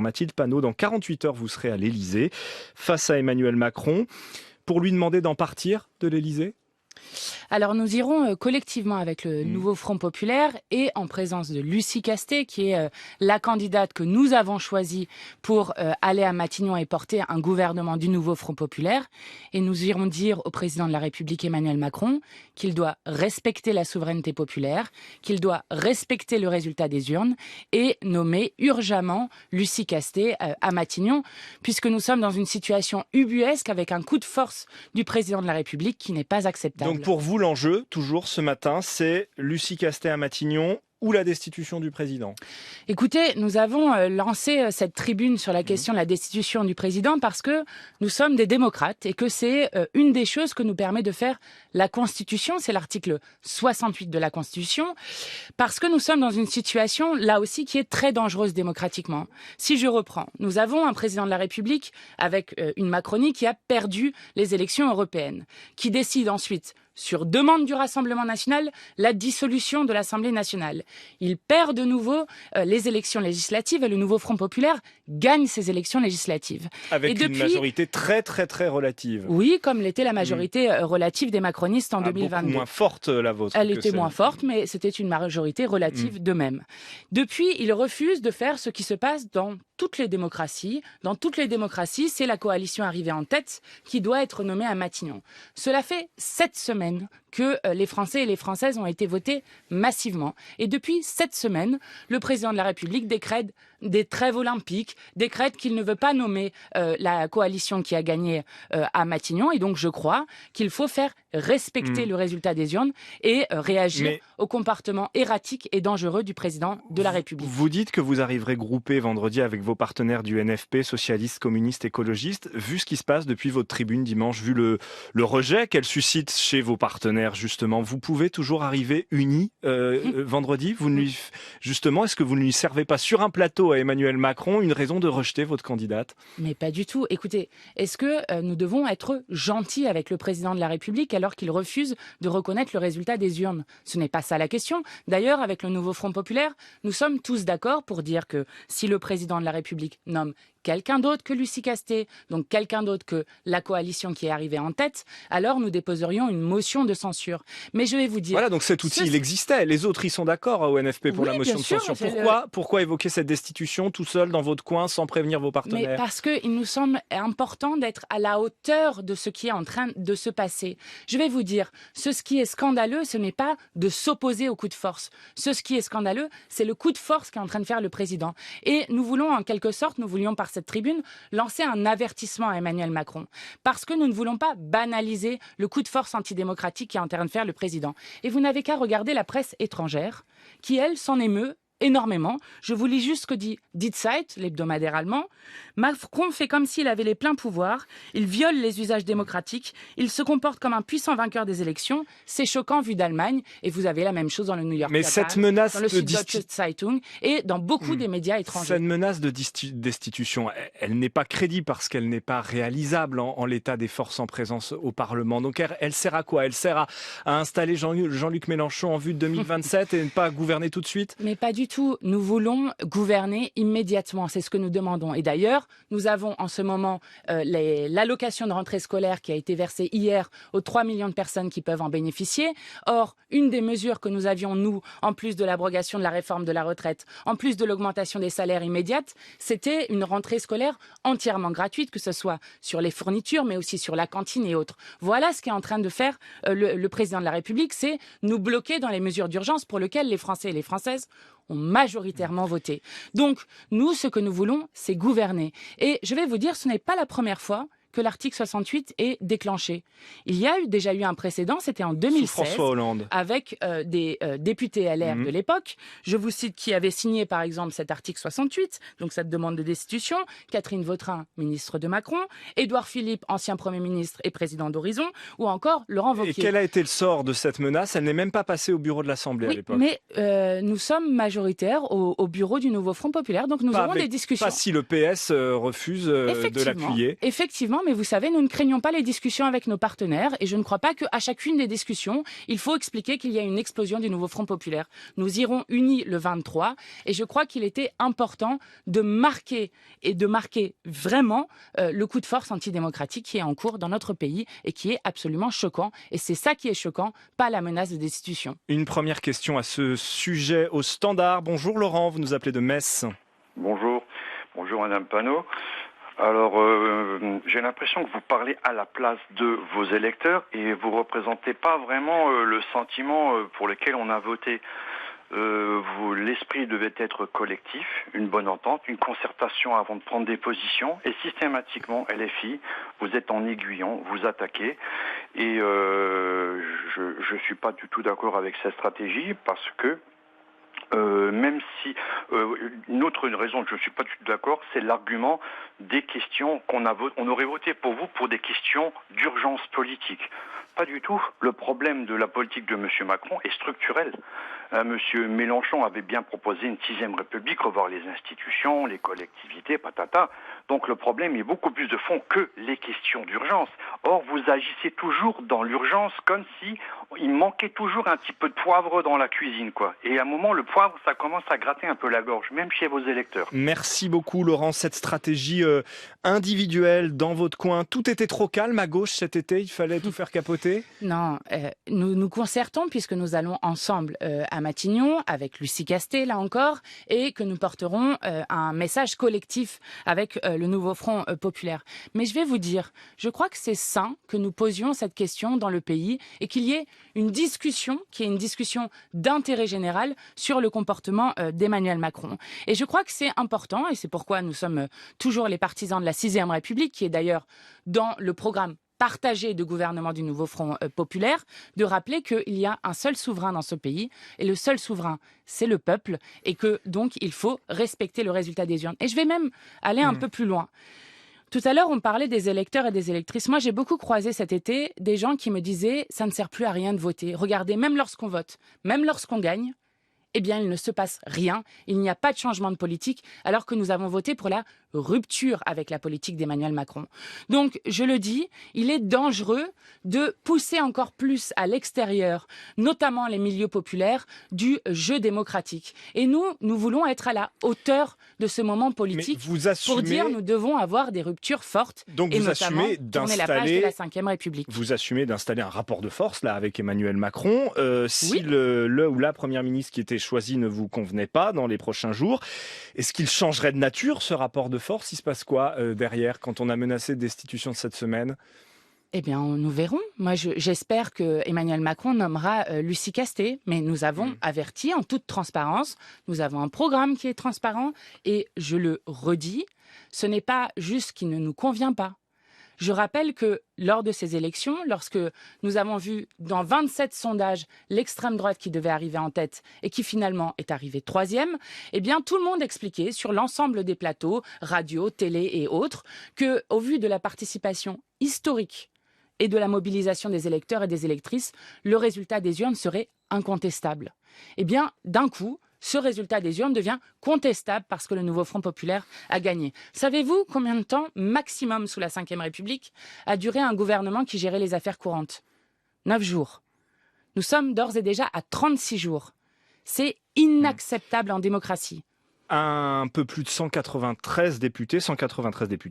Mathilde Panot. Dans 48 heures, vous serez à l'Élysée, face à Emmanuel Macron, pour lui demander d'en partir de l'Élysée ? Alors nous irons collectivement avec le nouveau Front populaire et en présence de Lucie Castet, qui est la candidate que nous avons choisie pour aller à Matignon et porter un gouvernement du nouveau Front populaire. Et nous irons dire au président de la République Emmanuel Macron qu'il doit respecter la souveraineté populaire, qu'il doit respecter le résultat des urnes et nommer urgemment Lucie Castet à Matignon, puisque nous sommes dans une situation ubuesque avec un coup de force du président de la République qui n'est pas acceptable. Donc pour vous, l'enjeu, toujours ce matin, c'est Lucie Castet à Matignon ou la destitution du président ? Écoutez, nous avons lancé cette tribune sur la question de la destitution du président parce que nous sommes des démocrates et que c'est une des choses que nous permet de faire la Constitution, c'est l'article 68 de la Constitution, parce que nous sommes dans une situation, là aussi, qui est très dangereuse démocratiquement. Si je reprends, nous avons un président de la République avec une Macronie qui a perdu les élections européennes, qui décide ensuite sur demande du Rassemblement national, la dissolution de l'Assemblée nationale. Il perd de nouveau les élections législatives et le nouveau Front populaire gagne ces élections législatives. Avec une majorité très relative. Oui, comme l'était la majorité relative des macronistes en 2022. Beaucoup moins forte la vôtre. Elle était moins forte, mais c'était une majorité relative d'eux-mêmes. Depuis, il refuse de faire ce qui se passe dans toutes les démocraties. Dans toutes les démocraties, c'est la coalition arrivée en tête qui doit être nommée à Matignon. Cela fait 7 semaines que les Français et les Françaises ont été votés massivement. Et depuis 7 semaines, le président de la République décrète des trêves olympiques, décrète qu'il ne veut pas nommer la coalition qui a gagné à Matignon. Et donc je crois qu'il faut faire respecter le résultat des urnes et réagir au comportement erratique et dangereux du président de la République. Vous dites que vous arriverez groupé vendredi avec vos partenaires du NFP, socialistes, communistes, écologistes. Vu ce qui se passe depuis votre tribune dimanche, vu le rejet qu'elle suscite chez vos partenaires, justement, vous pouvez toujours arriver unis vendredi. Justement, est-ce que vous ne lui servez pas sur un plateau à Emmanuel Macron une raison de rejeter votre candidate ? Mais pas du tout. Écoutez, est-ce que nous devons être gentils avec le président de la République alors qu'il refuse de reconnaître le résultat des urnes ? Ce n'est pas ça la question. D'ailleurs, avec le nouveau Front populaire, nous sommes tous d'accord pour dire que si le président de la République nomme quelqu'un d'autre que Lucie Castet, donc quelqu'un d'autre que la coalition qui est arrivée en tête, alors nous déposerions une motion de censure. Mais je vais vous dire... Voilà, donc cet outil, il existait. Les autres, ils sont d'accord au NFP pour la motion de censure. Pourquoi évoquer cette destitution tout seul dans votre coin sans prévenir vos partenaires ? Mais parce qu'il nous semble important d'être à la hauteur de ce qui est en train de se passer. Je vais vous dire, ce qui est scandaleux, ce n'est pas de s'opposer au coup de force. Ce qui est scandaleux, c'est le coup de force qu'est en train de faire le président. Et nous voulons, en quelque sorte, par cette tribune, lancer un avertissement à Emmanuel Macron. Parce que nous ne voulons pas banaliser le coup de force antidémocratique qu'est en train de faire le président. Et vous n'avez qu'à regarder la presse étrangère, qui, elle, s'en émeut énormément. Je vous lis juste ce que dit Die Zeit, l'hebdomadaire allemand. Macron fait comme s'il avait les pleins pouvoirs, il viole les usages démocratiques, il se comporte comme un puissant vainqueur des élections. C'est choquant vu d'Allemagne, et vous avez la même chose dans le New York Times, cette menace dans le Süddeutsche Zeitung et dans beaucoup des médias étrangers. Cette menace de destitution, elle n'est pas crédible parce qu'elle n'est pas réalisable en l'état des forces en présence au Parlement. Donc elle sert à quoi ? Elle sert à installer Jean-Luc Mélenchon en vue de 2027 et ne pas gouverner tout de suite ? Mais pas du tout. Nous voulons gouverner immédiatement. C'est ce que nous demandons. Et d'ailleurs, nous avons en ce moment l'allocation de rentrée scolaire qui a été versée hier aux 3 millions de personnes qui peuvent en bénéficier. Or, une des mesures que nous avions, nous, en plus de l'abrogation de la réforme de la retraite, en plus de l'augmentation des salaires immédiates, c'était une rentrée scolaire entièrement gratuite, que ce soit sur les fournitures, mais aussi sur la cantine et autres. Voilà ce qu'est en train de faire le président de la République, c'est nous bloquer dans les mesures d'urgence pour lesquelles les Français et les Françaises ont majoritairement voté. Donc, nous, ce que nous voulons, c'est gouverner. Et je vais vous dire, ce n'est pas la première fois que l'article 68 est déclenché. Il y a déjà eu un précédent, c'était en 2016, François Hollande, avec des députés LR de l'époque. Je vous cite qui avait signé, par exemple, cet article 68, donc cette demande de destitution: Catherine Vautrin, ministre de Macron, Édouard Philippe, ancien Premier ministre et président d'Horizon, ou encore Laurent Wauquiez. Et quel a été le sort de cette menace ? Elle n'est même pas passée au bureau de l'Assemblée à l'époque. Mais nous sommes majoritaires au bureau du nouveau Front populaire, donc nous aurons des discussions. Pas si le PS refuse de l'appuyer. Effectivement, mais vous savez, nous ne craignons pas les discussions avec nos partenaires et je ne crois pas qu'à chacune des discussions, il faut expliquer qu'il y a une explosion du nouveau Front populaire. Nous irons unis le 23 et je crois qu'il était important de marquer vraiment le coup de force antidémocratique qui est en cours dans notre pays et qui est absolument choquant. Et c'est ça qui est choquant, pas la menace de destitution. Une première question à ce sujet au standard. Bonjour Laurent, vous nous appelez de Metz. Bonjour, bonjour Madame Panot. Alors, j'ai l'impression que vous parlez à la place de vos électeurs et vous représentez pas vraiment le sentiment pour lequel on a voté. L'esprit devait être collectif, une bonne entente, une concertation avant de prendre des positions. Et systématiquement, LFI, vous êtes en aiguillon, vous attaquez. Et je suis pas du tout d'accord avec cette stratégie parce que même si une autre raison que je ne suis pas du tout d'accord, c'est l'argument des questions on aurait voté pour vous pour des questions d'urgence politique. Pas du tout. Le problème de la politique de M. Macron est structurel. M. Mélenchon avait bien proposé une 6e République, revoir les institutions, les collectivités, patata. Donc le problème est beaucoup plus de fond que les questions d'urgence. Or, vous agissez toujours dans l'urgence comme si il manquait toujours un petit peu de poivre dans la cuisine, quoi. Et à un moment, le poivre, ça commence à gratter un peu la gorge, même chez vos électeurs. Merci beaucoup Laurent. Cette stratégie individuelle dans votre coin, tout était trop calme à gauche cet été, il fallait tout faire capoter? Non, nous nous concertons puisque nous allons ensemble à Matignon avec Lucie Castet, là encore, et que nous porterons un message collectif avec le nouveau Front populaire. Mais je vais vous dire, je crois que c'est sain que nous posions cette question dans le pays et qu'il y ait une discussion, qui est une discussion d'intérêt général sur le comportement d'Emmanuel Macron. Et je crois que c'est important, et c'est pourquoi nous sommes toujours les partisans de la 6e République, qui est d'ailleurs dans le programme partagé de gouvernement du nouveau Front populaire, de rappeler qu'il y a un seul souverain dans ce pays, et le seul souverain, c'est le peuple, et que donc il faut respecter le résultat des urnes. Et je vais même aller un peu plus loin. Tout à l'heure, on parlait des électeurs et des électrices. Moi, j'ai beaucoup croisé cet été des gens qui me disaient « ça ne sert plus à rien de voter. Regardez, même lorsqu'on vote, même lorsqu'on gagne, eh bien, il ne se passe rien. Il n'y a pas de changement de politique, alors que nous avons voté pour la rupture avec la politique d'Emmanuel Macron. Donc, je le dis, il est dangereux de pousser encore plus à l'extérieur, notamment les milieux populaires, du jeu démocratique. Et nous voulons être à la hauteur de ce moment politique pour dire nous devons avoir des ruptures fortes donc et vous notamment tourner la page de la 5e République. Vous assumez d'installer un rapport de force là avec Emmanuel Macron. Si oui. le ou la première ministre qui était choisie ne vous convenait pas dans les prochains jours, est-ce qu'il changerait de nature ce rapport de force? Il se passe quoi derrière quand on a menacé de destitution cette semaine? Eh bien, nous verrons. Moi, j'espère que Emmanuel Macron nommera Lucie Castet, mais nous avons averti en toute transparence. Nous avons un programme qui est transparent et je le redis, ce n'est pas juste qu'il ne nous convient pas. Je rappelle que lors de ces élections, lorsque nous avons vu dans 27 sondages l'extrême droite qui devait arriver en tête et qui finalement est arrivée 3e, eh bien tout le monde expliquait sur l'ensemble des plateaux, radio, télé et autres, que au vu de la participation historique et de la mobilisation des électeurs et des électrices, le résultat des urnes serait incontestable. Eh bien, d'un coup, ce résultat des urnes devient contestable parce que le nouveau Front populaire a gagné. Savez-vous combien de temps maximum sous la 5e République a duré un gouvernement qui gérait les affaires courantes? 9 jours. Nous sommes d'ores et déjà à 36 jours. C'est inacceptable en démocratie. Un peu plus de 193 députés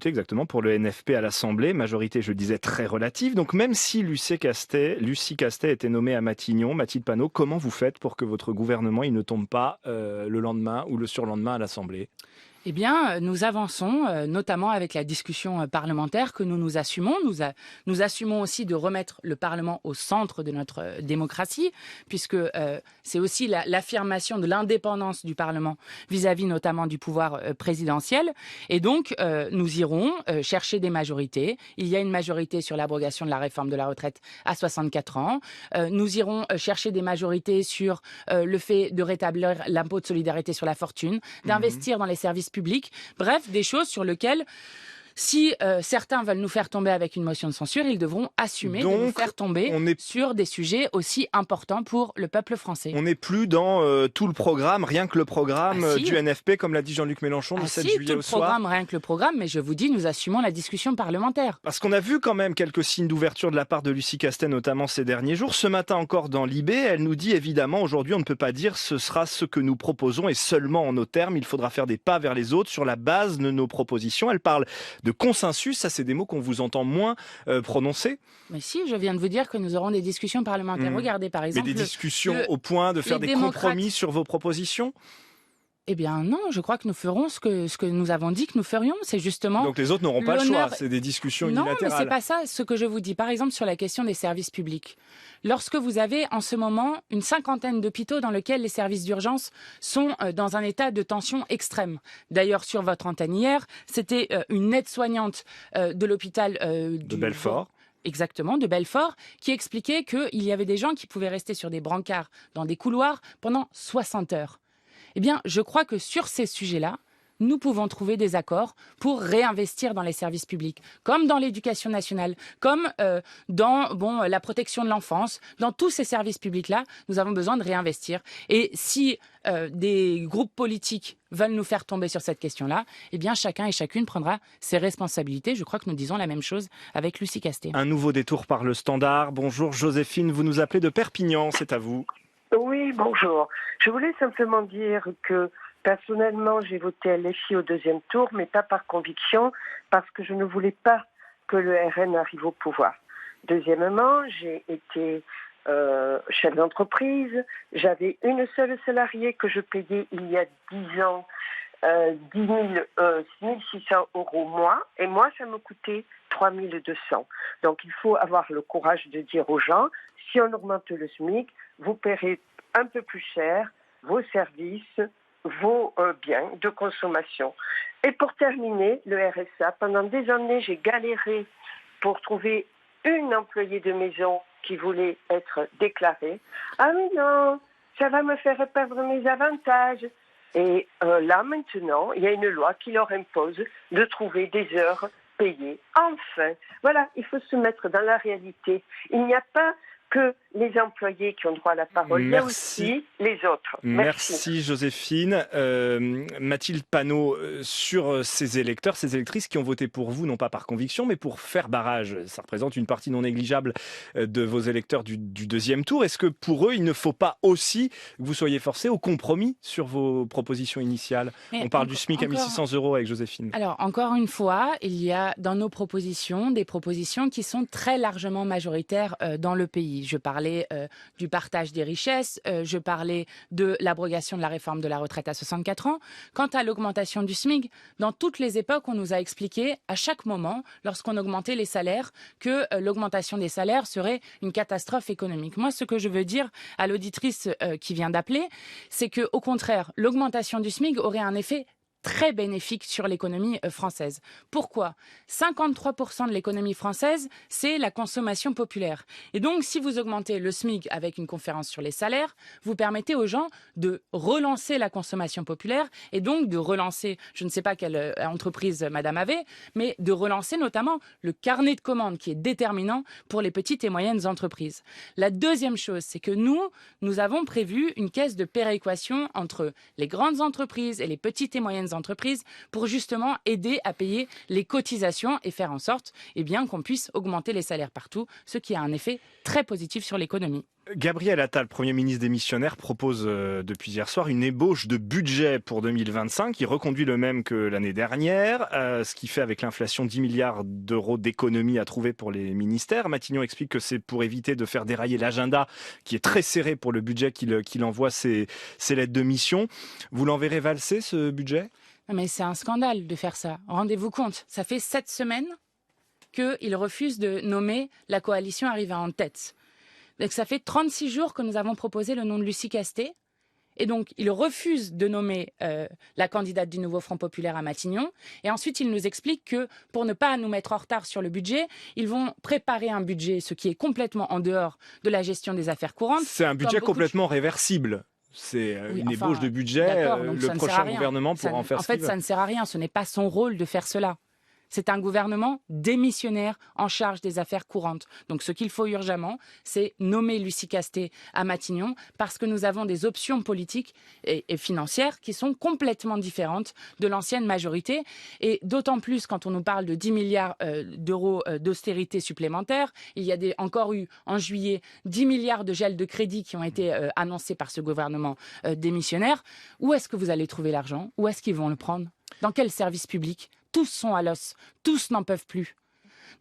exactement pour le NFP à l'Assemblée, majorité, je le disais, très relative. Donc même si Lucie Castet était nommée à Matignon, Mathilde Panot, comment vous faites pour que votre gouvernement il ne tombe pas le lendemain ou le surlendemain à l'Assemblée? Eh bien, nous avançons, notamment avec la discussion parlementaire que nous assumons. Nous assumons aussi de remettre le Parlement au centre de notre démocratie, puisque c'est aussi l'affirmation de l'indépendance du Parlement vis-à-vis notamment du pouvoir présidentiel. Et donc, nous irons chercher des majorités. Il y a une majorité sur l'abrogation de la réforme de la retraite à 64 ans. Nous irons chercher des majorités sur le fait de rétablir l'impôt de solidarité sur la fortune, d'investir dans les services publics. Bref, des choses sur lesquelles Si certains veulent nous faire tomber avec une motion de censure, ils devront assumer de nous faire tomber sur des sujets aussi importants pour le peuple français. On n'est plus dans tout le programme, rien que le programme du NFP, comme l'a dit Jean-Luc Mélenchon le 7 juillet au soir. Tout le programme, rien que le programme, mais je vous dis, nous assumons la discussion parlementaire. Parce qu'on a vu quand même quelques signes d'ouverture de la part de Lucie Castet, notamment ces derniers jours. Ce matin encore dans l'IB, elle nous dit évidemment, aujourd'hui on ne peut pas dire ce sera ce que nous proposons et seulement en nos termes. Il faudra faire des pas vers les autres sur la base de nos propositions. Elle parle de consensus, ça c'est des mots qu'on vous entend moins prononcer. Mais si, je viens de vous dire que nous aurons des discussions parlementaires. Regardez par exemple... Mais des discussions au point de faire des compromis sur vos propositions ? Eh bien non, je crois que nous ferons ce que nous avons dit que nous ferions. C'est justement... Donc les autres n'auront pas le choix, c'est des discussions unilatérales. Non, mais c'est pas ça ce que je vous dis. Par exemple, sur la question des services publics. Lorsque vous avez en ce moment une 50aine d'hôpitaux dans lesquels les services d'urgence sont dans un état de tension extrême. D'ailleurs, sur votre antenne hier, c'était une aide-soignante de l'hôpital de Belfort. Exactement, de Belfort, qui expliquait qu'il y avait des gens qui pouvaient rester sur des brancards dans des couloirs pendant 60 heures. Eh bien, je crois que sur ces sujets-là, nous pouvons trouver des accords pour réinvestir dans les services publics, comme dans l'éducation nationale, comme dans la protection de l'enfance. Dans tous ces services publics-là, nous avons besoin de réinvestir. Et si des groupes politiques veulent nous faire tomber sur cette question-là, eh bien, chacun et chacune prendra ses responsabilités. Je crois que nous disons la même chose avec Lucie Castet. Un nouveau détour par le Standard. Bonjour Joséphine, vous nous appelez de Perpignan, c'est à vous. Oui, bonjour. Je voulais simplement dire que personnellement, j'ai voté LFI au deuxième tour, mais pas par conviction, parce que je ne voulais pas que le RN arrive au pouvoir. Deuxièmement, j'ai été chef d'entreprise. J'avais une seule salariée que je payais il y a 10 ans 6 600 € mois, et moi, ça me coûtait 3 200. Donc, il faut avoir le courage de dire aux gens, si on augmente le SMIC, vous paierez un peu plus cher vos services, vos biens de consommation. Et pour terminer, le RSA, pendant des années, j'ai galéré pour trouver une employée de maison qui voulait être déclarée. Ah mais non, ça va me faire perdre mes avantages. Et là, maintenant, il y a une loi qui leur impose de trouver des heures payées. Enfin, voilà, il faut se mettre dans la réalité. Il n'y a pas que les employés qui ont droit à la parole, mais aussi les autres. Merci Joséphine. Mathilde Panot, sur ces électeurs, ces électrices qui ont voté pour vous, non pas par conviction, mais pour faire barrage, ça représente une partie non négligeable de vos électeurs du deuxième tour. Est-ce que pour eux, il ne faut pas aussi que vous soyez forcés au compromis sur vos propositions initiales ? On parle du SMIC à 1 600 € avec Joséphine. Alors, encore une fois, il y a dans nos propositions des propositions qui sont très largement majoritaires dans le pays. Je parlais du partage des richesses, je parlais de l'abrogation de la réforme de la retraite à 64 ans. Quant à l'augmentation du SMIC, dans toutes les époques, on nous a expliqué à chaque moment, lorsqu'on augmentait les salaires, que l'augmentation des salaires serait une catastrophe économique. Moi, ce que je veux dire à l'auditrice qui vient d'appeler, c'est que, au contraire, l'augmentation du SMIC aurait un effet très bénéfique sur l'économie française. Pourquoi ? 53% de l'économie française, c'est la consommation populaire. Et donc, si vous augmentez le SMIC avec une conférence sur les salaires, vous permettez aux gens de relancer la consommation populaire et donc de relancer, je ne sais pas quelle entreprise madame avait, mais de relancer notamment le carnet de commandes qui est déterminant pour les petites et moyennes entreprises. La deuxième chose, c'est que nous avons prévu une caisse de péréquation entre les grandes entreprises et les petites et moyennes entreprises pour justement aider à payer les cotisations et faire en sorte qu'on puisse augmenter les salaires partout, ce qui a un effet très positif sur l'économie. Gabriel Attal, Premier ministre démissionnaire, propose depuis hier soir une ébauche de budget pour 2025 qui reconduit le même que l'année dernière, ce qui fait avec l'inflation 10 milliards d'euros d'économies à trouver pour les ministères. Matignon explique que c'est pour éviter de faire dérailler l'agenda qui est très serré pour le budget qu'il envoie ses lettres de mission. Vous l'enverrez valser ce budget ? Non mais c'est un scandale de faire ça. Rendez-vous compte, ça fait 7 semaines qu'il refuse de nommer la coalition arrivée en tête. Donc ça fait 36 jours que nous avons proposé le nom de Lucie Castet. Et donc, il refuse de nommer la candidate du Nouveau Front Populaire à Matignon. Et ensuite, il nous explique que pour ne pas nous mettre en retard sur le budget, ils vont préparer un budget, ce qui est complètement en dehors de la gestion des affaires courantes. C'est un budget complètement réversible. C'est une ébauche de budget. Le prochain gouvernement pourra en faire ce qu'il veut. En fait, ça ne sert à rien. Ce n'est pas son rôle de faire cela. C'est un gouvernement démissionnaire en charge des affaires courantes. Donc ce qu'il faut urgemment, c'est nommer Lucie Casté à Matignon parce que nous avons des options politiques et financières qui sont complètement différentes de l'ancienne majorité. Et d'autant plus quand on nous parle de 10 milliards d'euros d'austérité supplémentaire. Il y a encore eu en juillet 10 milliards de gel de crédit qui ont été annoncés par ce gouvernement démissionnaire. Où est-ce que vous allez trouver l'argent? Où est-ce qu'ils vont le prendre? Dans quel service public? Tous sont à l'os, tous n'en peuvent plus.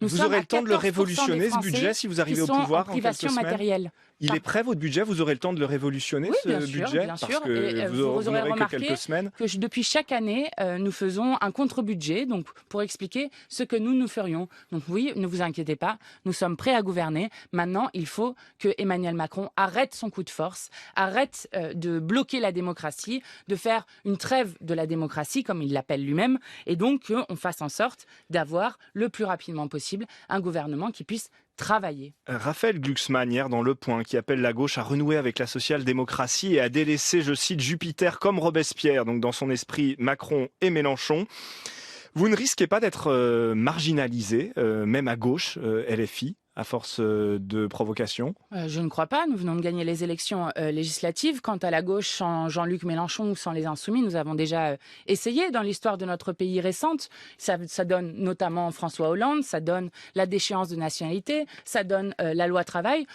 Vous aurez le temps de le révolutionner, ce budget, si vous arrivez au pouvoir en quelques semaines. Matérielle. Il est prêt, votre budget? Vous aurez le temps de le révolutionner, oui, ce budget? Bien sûr. Parce que vous aurez remarqué que quelques semaines. Que depuis chaque année, nous faisons un contre-budget donc pour expliquer ce que nous ferions. Donc oui, ne vous inquiétez pas, nous sommes prêts à gouverner. Maintenant, il faut que Emmanuel Macron arrête son coup de force, arrête de bloquer la démocratie, de faire une trêve de la démocratie, comme il l'appelle lui-même, et donc qu'on fasse en sorte d'avoir le plus rapidement possible un gouvernement qui puisse travailler. Raphaël Glucksmann, hier dans Le Point, qui appelle la gauche à renouer avec la social-démocratie et à délaisser, je cite, Jupiter comme Robespierre, donc dans son esprit Macron et Mélenchon. Vous ne risquez pas d'être marginalisé, même à gauche, LFI, à force de provocation? Je ne crois pas. Nous venons de gagner les élections législatives. Quant à la gauche, sans Jean-Luc Mélenchon ou sans les Insoumis, nous avons déjà essayé dans l'histoire de notre pays récente. Ça donne notamment François Hollande, ça donne la déchéance de nationalité, ça donne la loi travail.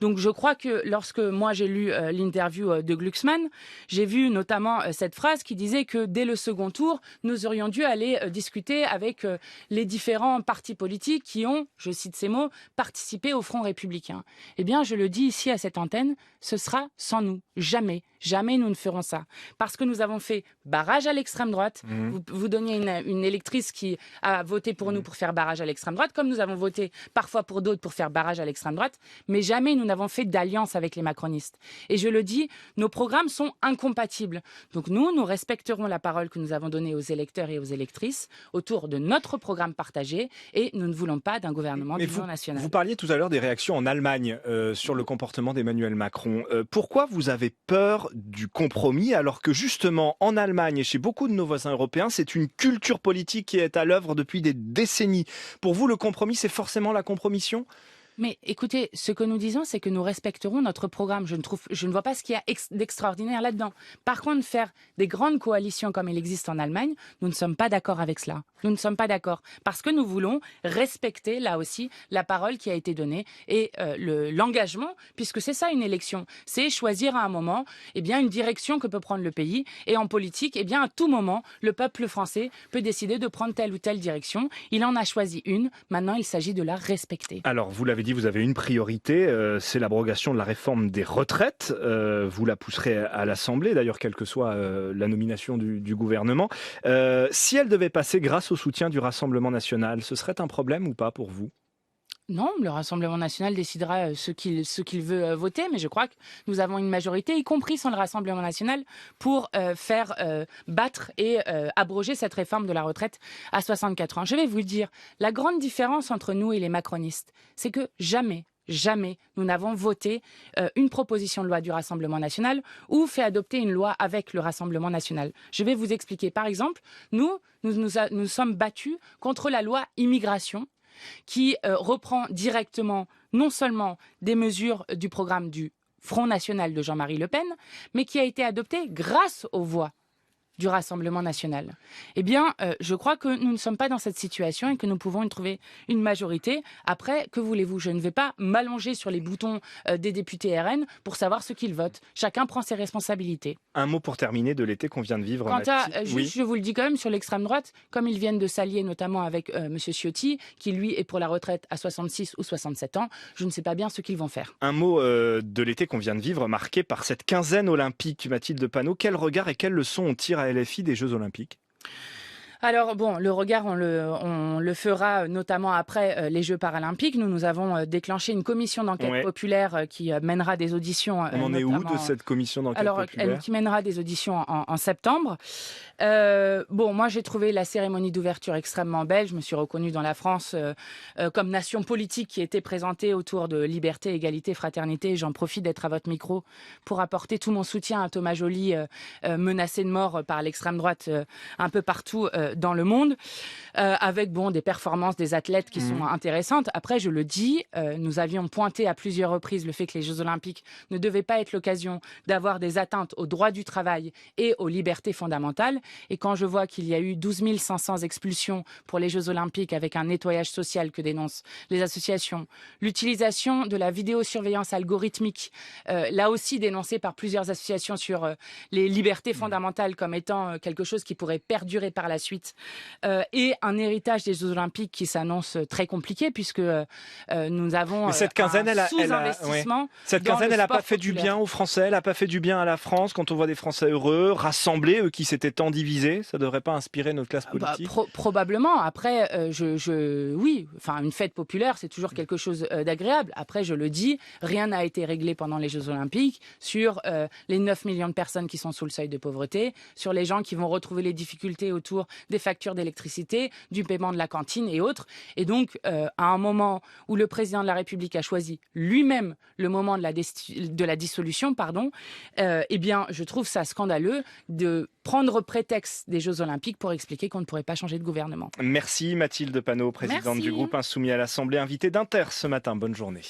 Donc je crois que lorsque moi j'ai lu l'interview de Glucksmann, j'ai vu notamment cette phrase qui disait que dès le second tour, nous aurions dû aller discuter avec les différents partis politiques qui ont, je cite ces mots, participer au Front républicain. Eh bien, je le dis ici à cette antenne, ce sera sans nous. Jamais, jamais nous ne ferons ça. Parce que nous avons fait barrage à l'extrême droite. Vous donniez une électrice qui a voté pour nous pour faire barrage à l'extrême droite, comme nous avons voté parfois pour d'autres pour faire barrage à l'extrême droite, mais jamais nous n'avons fait d'alliance avec les macronistes. Et je le dis, nos programmes sont incompatibles. Donc nous respecterons la parole que nous avons donnée aux électeurs et aux électrices autour de notre programme partagé et nous ne voulons pas d'un gouvernement d'union nationale. Vous parliez tout à l'heure des réactions en Allemagne sur le comportement d'Emmanuel Macron. Pourquoi vous avez peur du compromis alors que justement en Allemagne et chez beaucoup de nos voisins européens, c'est une culture politique qui est à l'œuvre depuis des décennies? Pour vous, le compromis, c'est forcément la compromission? Mais écoutez, ce que nous disons, c'est que nous respecterons notre programme. Je ne vois pas ce qu'il y a d'extraordinaire là-dedans. Par contre, faire des grandes coalitions comme il existe en Allemagne, nous ne sommes pas d'accord avec cela. Nous ne sommes pas d'accord. Parce que nous voulons respecter, là aussi, la parole qui a été donnée et l'engagement, puisque c'est ça une élection. C'est choisir à un moment une direction que peut prendre le pays. Et en politique, à tout moment, le peuple français peut décider de prendre telle ou telle direction. Il en a choisi une. Maintenant, il s'agit de la respecter. Alors, vous l'avez dit, vous avez une priorité, c'est l'abrogation de la réforme des retraites. Vous la pousserez à l'Assemblée, d'ailleurs, quelle que soit la nomination du gouvernement. Si elle devait passer grâce au soutien du Rassemblement national, ce serait un problème ou pas pour vous? Non, le Rassemblement national décidera ce qu'il veut voter, mais je crois que nous avons une majorité, y compris sans le Rassemblement national, pour faire battre et abroger cette réforme de la retraite à 64 ans. Je vais vous le dire, la grande différence entre nous et les macronistes, c'est que jamais nous n'avons voté une proposition de loi du Rassemblement national ou fait adopter une loi avec le Rassemblement national. Je vais vous expliquer. Par exemple, nous sommes battus contre la loi immigration qui reprend directement non seulement des mesures du programme du Front national de Jean-Marie Le Pen, mais qui a été adoptée grâce aux voix du Rassemblement national. Je crois que nous ne sommes pas dans cette situation et que nous pouvons y trouver une majorité. Après, que voulez-vous? Je ne vais pas m'allonger sur les boutons des députés RN pour savoir ce qu'ils votent. Chacun prend ses responsabilités. Un mot pour terminer de l'été qu'on vient de vivre. Je vous le dis quand même, sur l'extrême droite, comme ils viennent de s'allier notamment avec M. Ciotti, qui lui est pour la retraite à 66 ou 67 ans, je ne sais pas bien ce qu'ils vont faire. Un mot de l'été qu'on vient de vivre, marqué par cette quinzaine olympique, Mathilde Panot. Quel regard et quelles leçons on tire à LFI des Jeux Olympiques? Alors bon, le regard, on le fera notamment après les Jeux paralympiques. Nous avons déclenché une commission d'enquête populaire qui mènera des auditions. On en est où de cette commission d'enquête populaire? Qui mènera des auditions en septembre. Moi j'ai trouvé la cérémonie d'ouverture extrêmement belle. Je me suis reconnue dans la France comme nation politique qui était présentée autour de liberté, égalité, fraternité. J'en profite d'être à votre micro pour apporter tout mon soutien à Thomas Joly, menacé de mort par l'extrême droite un peu partout dans le monde. avec des performances des athlètes qui sont intéressantes. Après, je le dis, nous avions pointé à plusieurs reprises le fait que les Jeux Olympiques ne devaient pas être l'occasion d'avoir des atteintes aux droits du travail et aux libertés fondamentales. Et quand je vois qu'il y a eu 12 500 expulsions pour les Jeux Olympiques avec un nettoyage social que dénoncent les associations, l'utilisation de la vidéosurveillance algorithmique, là aussi dénoncée par plusieurs associations sur les libertés fondamentales comme étant quelque chose qui pourrait perdurer par la suite, et un héritage des Jeux Olympiques qui s'annonce très compliqué puisque nous avons Mais cette quinzaine, un sous-investissement. Cette quinzaine, elle n'a pas fait du bien aux Français, elle n'a pas fait du bien à la France quand on voit des Français heureux, rassemblés, eux qui s'étaient tant divisés. Ça ne devrait pas inspirer notre classe politique? Probablement. Après, oui, une fête populaire, c'est toujours quelque chose d'agréable. Après, je le dis, rien n'a été réglé pendant les Jeux Olympiques sur les 9 millions de personnes qui sont sous le seuil de pauvreté, sur les gens qui vont retrouver les difficultés autour des factures d'électricité, du paiement de la cantine et autres. Et donc, à un moment où le président de la République a choisi lui-même le moment de la dissolution, eh bien, je trouve ça scandaleux de prendre prétexte des Jeux Olympiques pour expliquer qu'on ne pourrait pas changer de gouvernement. Merci Mathilde Panot, présidente du groupe Insoumis à l'Assemblée, invitée d'Inter ce matin. Bonne journée.